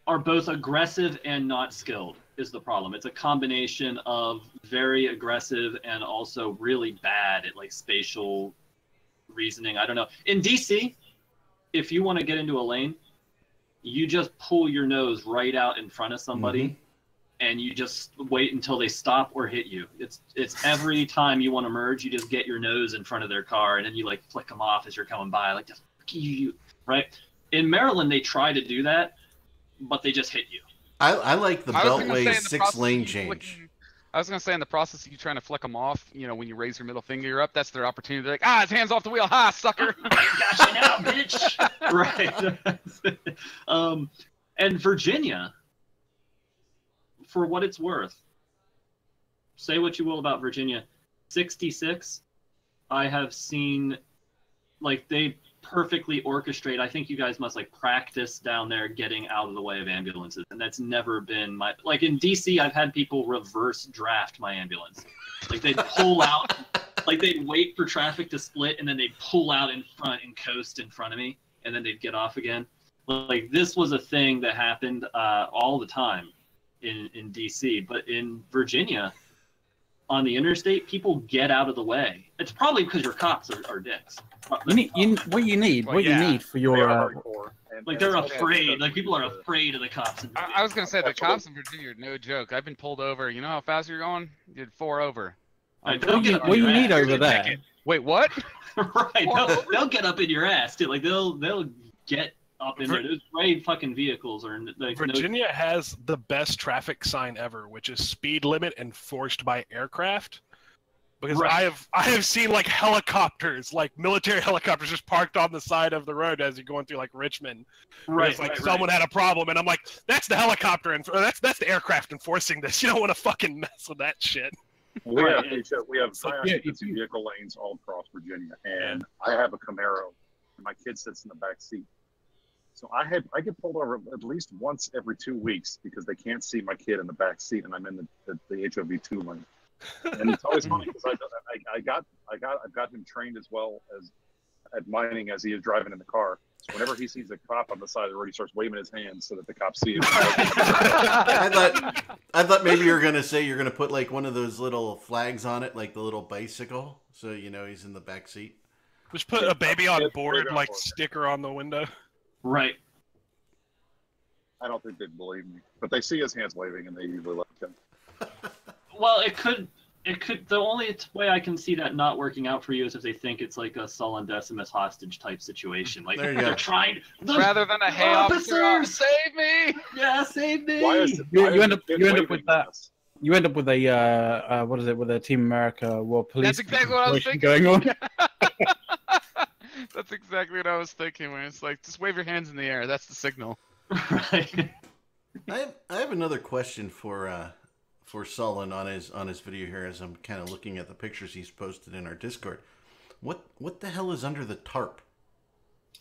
are both aggressive and not skilled is the problem. It's a combination of very aggressive and also really bad at like spatial reasoning. I don't know. In DC, if you want to get into a lane, you just pull your nose right out in front of somebody and you just wait until they stop or hit you. It's every time you want to merge, you just get your nose in front of their car and then you like flick them off as you're coming by, like just you, right? In Maryland, they try to do that, but they just hit you. I like the I was gonna say Beltway in the process 6-lane of you change. flicking- I was gonna say in the process of you trying to flick them off, when you raise your middle finger up, that's their opportunity. They're like, his hands off the wheel, sucker. Gotcha now, bitch. Right. And Virginia, for what it's worth, say what you will about Virginia, 66, I have seen, like, they perfectly orchestrate. I think you guys must like practice down there getting out of the way of ambulances, and that's never been my like in DC. I've had people reverse draft my ambulance, like they'd pull out, like they'd wait for traffic to split and then they'd pull out in front and coast in front of me, and then they'd get off again. Like this was a thing that happened all the time in DC, but in Virginia, on the interstate, people get out of the way. It's probably because your cops are dicks. What you need for your like they're afraid. Like people are afraid of the cops. I was gonna say the cops in Virginia are no joke. I've been pulled over. You know how fast you're going? You did 4 over. Right, what you need over there? Wait, what? Right, they'll get up in your ass too. Like they'll get up in there. Those brave fucking vehicles are like Virginia has the best traffic sign ever, which is speed limit enforced by aircraft. Because Right. I have seen like helicopters, like military helicopters, just parked on the side of the road as you're going through like Richmond. Right, It's like right, someone had a problem, and I'm like, that's the helicopter, and that's the aircraft enforcing this. You don't want to fucking mess with that shit. We have So, high yeah, occupancy vehicle lanes all across Virginia, and I have a Camaro, and my kid sits in the back seat. So I get pulled over at least once every 2 weeks because they can't see my kid in the back seat, and I'm in the HOV2 lane. And it's always funny because I've got him trained as well at mining as he is driving in the car. So whenever he sees a cop on the side of the road, he starts waving his hands so that the cops see him. I thought maybe you were gonna say you're gonna put like one of those little flags on it, like the little bicycle, so you know he's in the back seat. Just put a baby on Yeah, board, baby on like board. sticker on the window. Right. I don't think they'd believe me, but they see his hands waving and they usually like him. Well, it could. The only way I can see that not working out for you is if they think it's like a Sullen Decimus hostage type situation. Like There you they're go. trying. Rather than a hey officer, save me! Yeah, save me. Why is You why is end the up- kid you end up waving with that. this? You end up with a what is it? With a Team America World Police. That's exactly what I was situation thinking. going on. That's exactly what I was thinking. Where it's like, just wave your hands in the air. That's the signal. Right. I have another question for Sullen on his video here as I'm kind of looking at the pictures he's posted in our Discord. What the hell is under the tarp?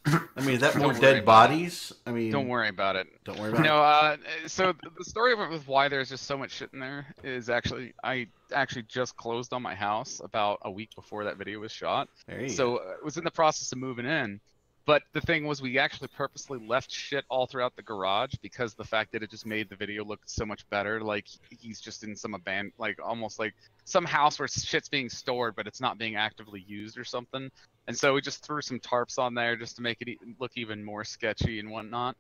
I mean, is that Don't more worry dead about bodies? I mean, Don't worry about it. Don't worry about it. No, so the story of it with why there's just so much shit in there is actually, I actually just closed on my house about a week before that video was shot. There you go. So it was in the process of moving in. But the thing was, we actually purposely left shit all throughout the garage because the fact that it just made the video look so much better. Like he's just in some like almost like some house where shit's being stored, but it's not being actively used or something. And so we just threw some tarps on there just to make it look even more sketchy and whatnot.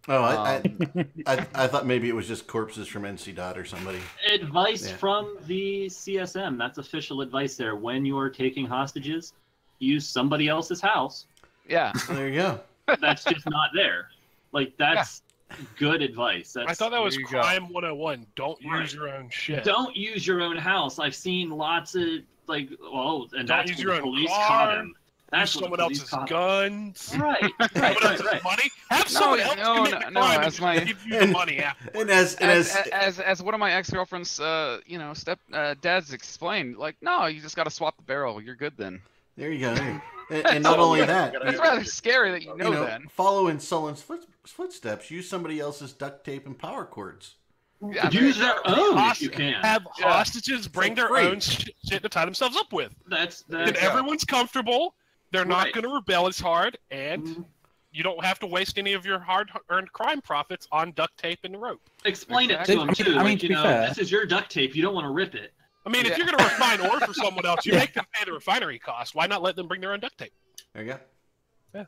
Oh, I thought maybe it was just corpses from NC Dot or somebody. Advice Yeah. from the CSM. That's official advice there. When you are taking hostages, use somebody else's house. Yeah. There you go. That's just not there. Like that's good advice. That's, I thought that was There you go. crime 101. Don't Right. use your own shit. Don't use your own house. I've seen lots of like, oh, and Don't that's use what your the own police car. caught him. Use That's what someone the police else's caught him. guns. Right, right, Someone right, else's right. money. Have someone else no, commit the crime as and my- give you the money after. And as One of my ex-girlfriend's, dads explained, like, no, you just got to swap the barrel. You're good then. there you go. And not only that, It's rather scary that you know then. follow in Sullen's footsteps. Use somebody else's duct tape and power cords. Yeah, Use their own if you can. Have Yeah. hostages bring like their free. own shit to tie themselves up with. That's And everyone's comfortable. They're not Right. going to rebel as hard, and Mhm. you don't have to waste any of your hard-earned crime profits on duct tape and rope. Explain Exactly. it to them too. I mean, like, to you be know, fair- this is your duct tape. You don't want to rip it. I mean, if Yeah. you're going to refine ore for someone else, you make them pay the refinery cost. Why not let them bring their own duct tape? There you go. Yeah.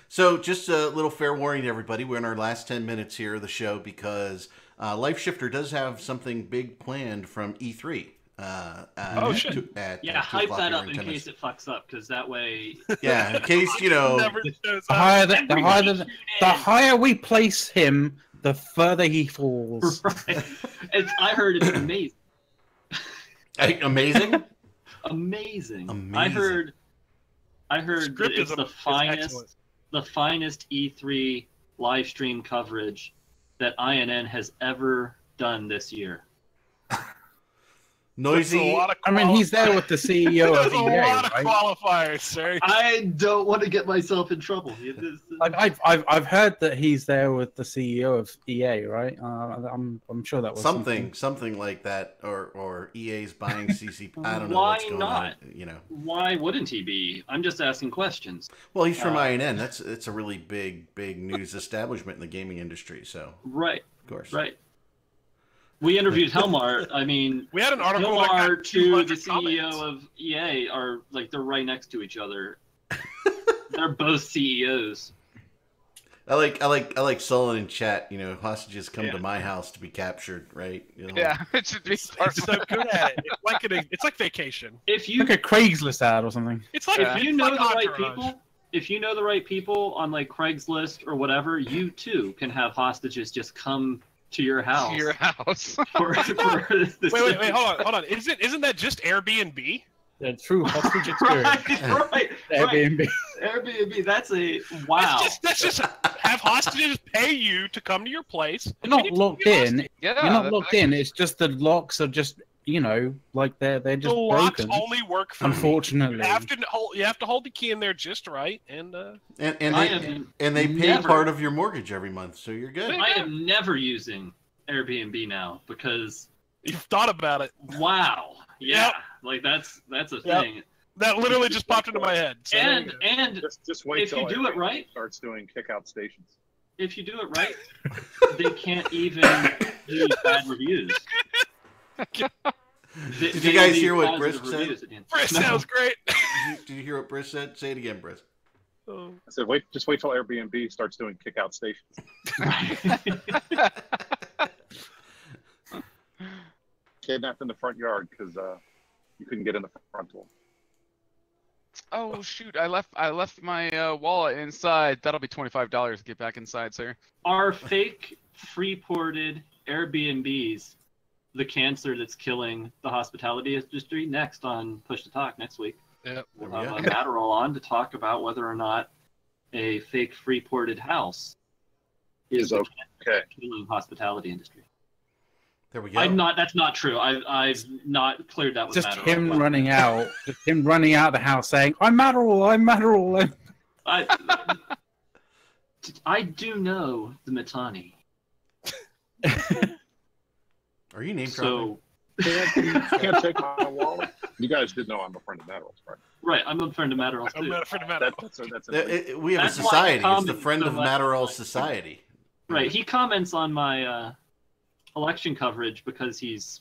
So just a little fair warning to everybody. We're in our last 10 minutes here of the show because Life Shifter does have something big planned from E3. Oh, shit. Yeah, 2 hype o'clock that here up in in 10 case it fucks up, because that way. Yeah, in case, you know. Never shows The up. higher, the Everybody higher, tune the in. higher we place him, the further he falls. Right. I heard it's amazing. Hey, amazing? Amazing. Amazing. I heard that Script it's is the excellent. finest E3 live stream coverage that INN has ever done this year. That's a Noisy. lot of I mean, he's there with the CEO There's of a EA, lot of right? qualifiers, sir. I don't want to get myself in trouble. Like I've heard that he's there with the CEO of EA, right? I'm sure that was Something like that, or EA's buying CCP. I don't know Why what's going not? on. You know, Why wouldn't he be? I'm just asking questions. well, he's from Uh, INN. It's a really big news establishment in the gaming industry. So Right, of course, right. We interviewed Helmar. I mean, We had an article that Helmar got to the 200 CEO comments. of EA are like they're right next to each other. They're both CEOs. I like Sullen in chat. You know, hostages come Yeah. to my house to be captured, right? You know? Yeah, it should be. It's so good at it. It's like vacation. If you like a Craigslist ad or something. It's like if you it's know like the right Entourage. people, if you know the right people on like Craigslist or whatever, you too can have hostages just come to your house. To your house. for the Wait, hold on. Isn't that just Airbnb? The true hostage experience. right. Airbnb. Airbnb. That's a wow. That's just have hostages pay you to come to your place. You're and not you locked be in. hostage. Yeah, You're not that's locked in. It's just the locks are just like they're The just locks broken. only work for me. Unfortunately. You have to hold the key in there just right, and And I they am and they pay never- part of your mortgage every month, so you're good. I am never using Airbnb now because you've thought about it. wow. Yeah. Yep. Like that's a Yep. thing. That literally just popped into my head. So there you And go. Just wait if till you do it Airbnb right, starts doing kick-out stations. if you do it right, they can't even use bad reviews. Did you guys hear what Brisk said? Brisk sounds great. Did you hear what Brisk said? Say it again, Brisk. Oh. I said, just wait till Airbnb starts doing kick-out stations. Kidnapped in the front yard because you couldn't get in the front door. Oh shoot! I left my wallet inside. That'll be $25 to get back inside, sir. Are fake free-ported Airbnbs the cancer that's killing the hospitality industry? Next on Push to Talk next week. Yep. We'll have Matt Adderall on to talk about whether or not a fake free-ported house is the okay. killing hospitality industry. There we go. That's not true. I've not cleared that with Just Matt him Adderall. running out. Just him running out of the house saying, "I'm Adderall. I'm Adderall." I do know the Mittani. Are you named So Can't take my wallet. You guys did know I'm a friend of Matt's, right? right, I'm a friend of Matt Adderall I'm too. not a friend of Matt. That's we have That's a why society. It's the comments Friend so of much. Matterall Society. Right, he comments on my election coverage because he's,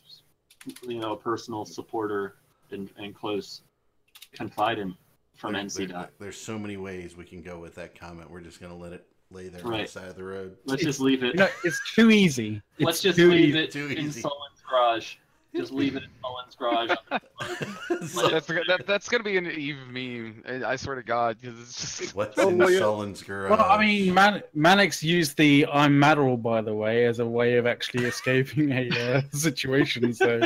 a personal supporter and close confidant from NC Dot. There's so many ways we can go with that comment. We're just gonna let it lay there on Right. the side of the road. Let's just leave it. It's too easy. Let's It's just too leave easy. it Too in easy. Sullen's garage. Just leave it in Sullen's garage. That's gonna be an Eve meme. I swear to God, because it's just. What's Oh, in yeah. Sullen's garage? Well, I mean, Mannix used the "I'm Madderall," by the way, as a way of actually escaping a situation. So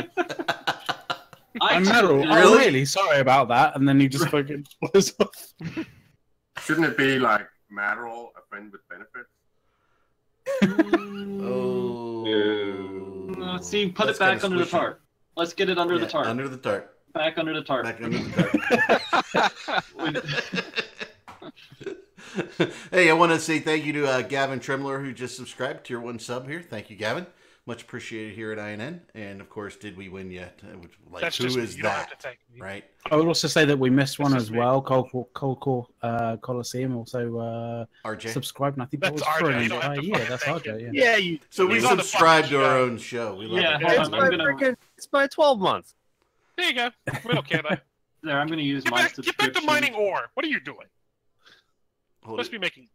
I'm Madderall. Really? Oh, really? Sorry about that. And then he just fucking blows off. Shouldn't it be like Matterall, a friend with benefits? Oh. See, put That's it back kinda under the squishy. tarp. Let's get it under the Yeah, tarp. Under the tarp. Back under the tarp. Back under the tarp. Hey, I want to say thank you to Gavin Tremler, who just subscribed. Tier 1 sub here. Thank you, Gavin. Much appreciated here at INN. And, of course, did we win yet? Like, That's who just me. is You don't that? have to thank me. Right? I would also say that we missed one This as is me. well. Cold Coliseum also RJ? subscribed, and I think That's that was for RJ. an You don't have to yeah, fucking that's thank RJ. him. Yeah. Yeah, you. So we He's on the subscribe to fucking our show. own show. We love Yeah, it. hold It's on, my I'm gonna freaking. It's my 12 month. There you go. We don't care though. there. I'm going to use Get my back, subscription. get back to mining ore. What are you doing? Hold Supposed it. to be making.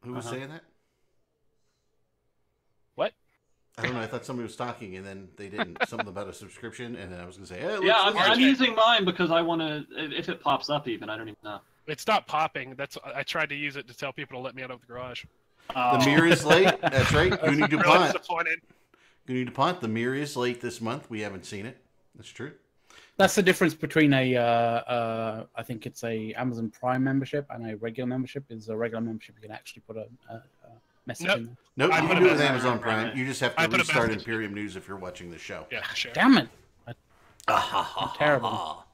Who was saying that? What? I don't know. I thought somebody was talking, and then they didn't. Something about a subscription, and then I was going to say, hey, Yeah, let's- I'm RJ. using mine because I want to. If it pops up, even I don't even know. It's not popping. I tried to use it to tell people to let me out of the garage. The mirror is late. That's right. Goonie Really DuPont. disappointed. Goonie DuPont. The mirror is late this month. We haven't seen it. That's true. That's the difference between I think it's a Amazon Prime membership and a regular membership. Is a regular membership you can actually put a message Nope. in there. No, I you put can a do it with message Amazon on Prime. Prime. You just have I to put a restart message. Imperium News if you're watching the show. Yeah, sure. Damn it! Terrible. terrible.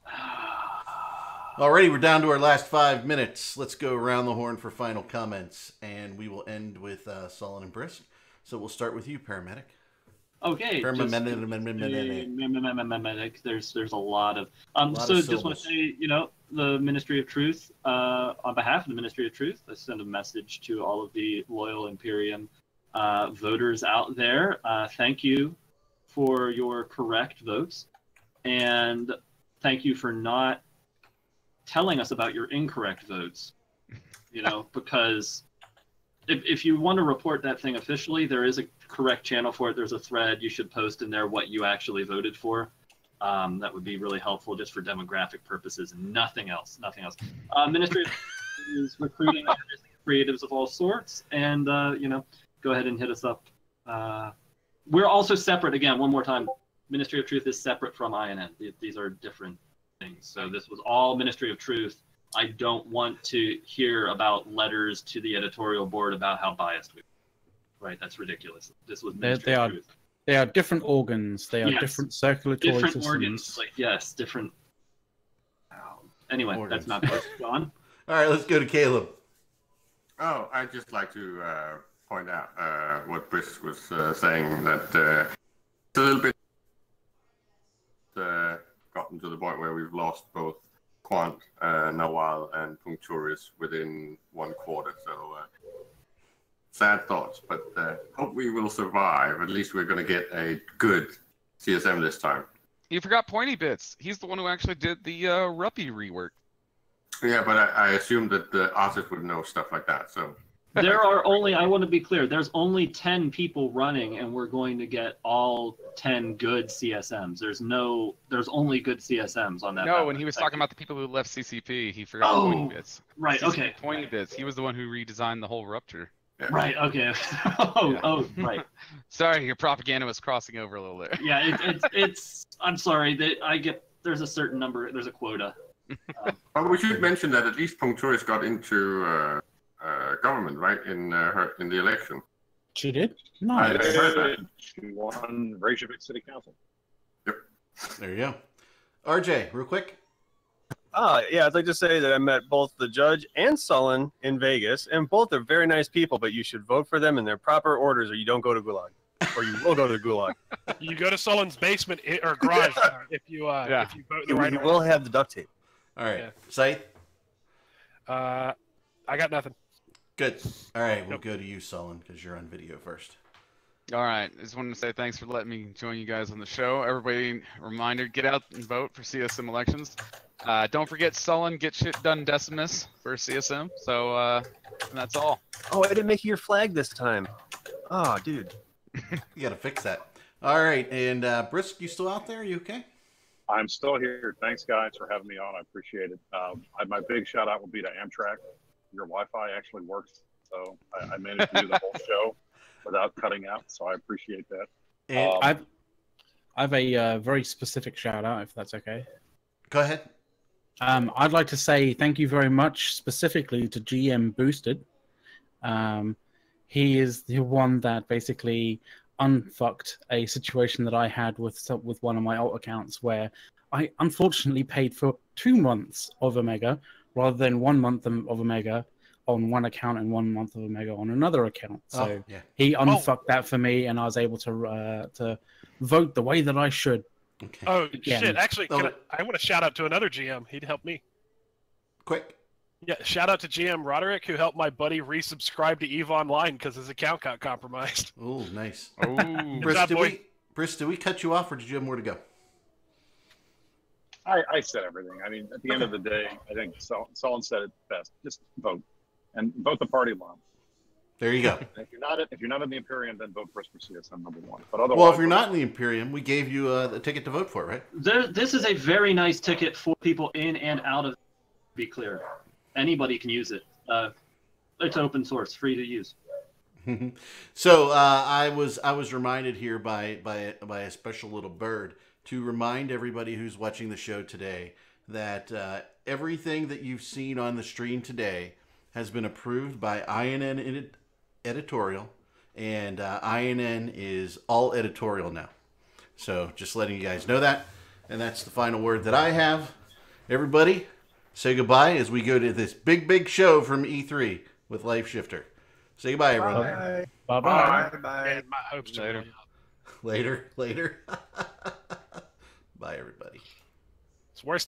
Alrighty, we're down to our last 5 minutes. Let's go around the horn for final comments, and we will end with Sullen and Brisk. So we'll start with you, Paramedic. Okay. Paramedic. There's a lot of. Lot So of just want syllables. to say, the Ministry of Truth. On behalf of the Ministry of Truth, I send a message to all of the loyal Imperium voters out there. Thank you for your correct votes, and thank you for not telling us about your incorrect votes. Because if you want to report that thing officially, there is a correct channel for it. There's a thread. You should post in there what you actually voted for. That would be really helpful just for demographic purposes and nothing else. Nothing else. Ministry is recruiting creatives of all sorts, and go ahead and hit us up. We're also separate. Again, one more time. Ministry of Truth is separate from INN. These are different things. So this was all Ministry of Truth. I don't want to hear about letters to the editorial board about how biased we are. Right? That's ridiculous. This was Ministry They of are Truth. They are different organs. They are Yes. different circulatory Different systems. organs. Yes, different. Anyway, Organs. that's not good. Go on. All right, let's go to Caleb. Oh, I'd just like to point out what Brisk was saying, that it's a little bit got gotten to the point where we've lost both Quant, Nawal, and Puncturious within 1 quarter. So sad thoughts, but hope we will survive. At least we're going to get a good CSM this time. You forgot Pointy Bits. He's the one who actually did the Ruppy rework. Yeah, but I assume that the artist would know stuff like that. So There are only, I want to be clear, there's only 10 people running, and we're going to get all 10 good CSMs. There's only good CSMs on that. No, when he was talking about the people who left CCP, he forgot Pointy Bits. Right, CCP okay. Pointy Bits. He was the one who redesigned the whole Rupture. yeah. Right, okay. Right. Sorry, your propaganda was crossing over a little there. Yeah, it's I'm sorry, there's a certain number, there's a quota. Well, we should mention that at least Puncturious got into government, right, in the election. She did? I Nice. heard that. She won Reykjavik City Council. There you go. RJ, real quick. Yeah, I'd like to say that I met both the judge and Sullen in Vegas, and both are very nice people, but you should vote for them in their proper orders or you don't go to Gulag. Or you will go to the Gulag. You go to Sullen's basement or garage if you vote the right You way. will have the duct tape. All right. Yeah. Scythe? I got nothing. Good. All right, we'll go to you, Sullen, because you're on video first. All right, I just wanted to say thanks for letting me join you guys on the show. Everybody, reminder, get out and vote for CSM elections. Don't forget Sullen, get shit done Decimus for CSM. So and that's all. Oh, I didn't make you your flag this time. Oh, dude. You got to fix that. All right, and Brisk, you still out there? Are you okay? I'm still here. Thanks, guys, for having me on. I appreciate it. My big shout out will be to Amtrak. Your Wi-Fi actually works, so I managed to do the whole show without cutting out. So I appreciate that. And I have a very specific shout out, if that's okay. go ahead. I'd like to say thank you very much specifically to GM Boosted. He is the one that basically unfucked a situation that I had with one of my alt accounts where I unfortunately paid for 2 months of Omega rather than 1 month of Omega on one account and 1 month of Omega on another account. So yeah. he unfucked that for me, and I was able to vote the way that I should. Okay. Oh Again. shit! Actually, Oh. I want to shout out to another GM. He'd help me. Quick. Yeah, shout out to GM Roderick, who helped my buddy resubscribe to EVE Online because his account got compromised. Oh, nice. Ooh. Brisk, job, did boy. we cut you off, or did you have more to go? I said everything. I mean, at the end of the day, I think Sullen said it best. Just vote, and vote the party line. There you go. And if you're not in the Imperium, then vote Brisk for CSM #1. But otherwise, Well, if you're not in the Imperium, we gave you a ticket to vote for, right? This is a very nice ticket for people in and out of. To be clear, anybody can use it. It's open source, free to use. So I was reminded here by a special little bird to remind everybody who's watching the show today that everything that you've seen on the stream today has been approved by INN editorial, and INN is all editorial now. So just letting you guys know that, and that's the final word that I have. Everybody, say goodbye as we go to this big show from E3 with Life Shifter. Say goodbye, everyone. Bye bye. Man, my hopes to Later. Later. Bye, everybody. It's worse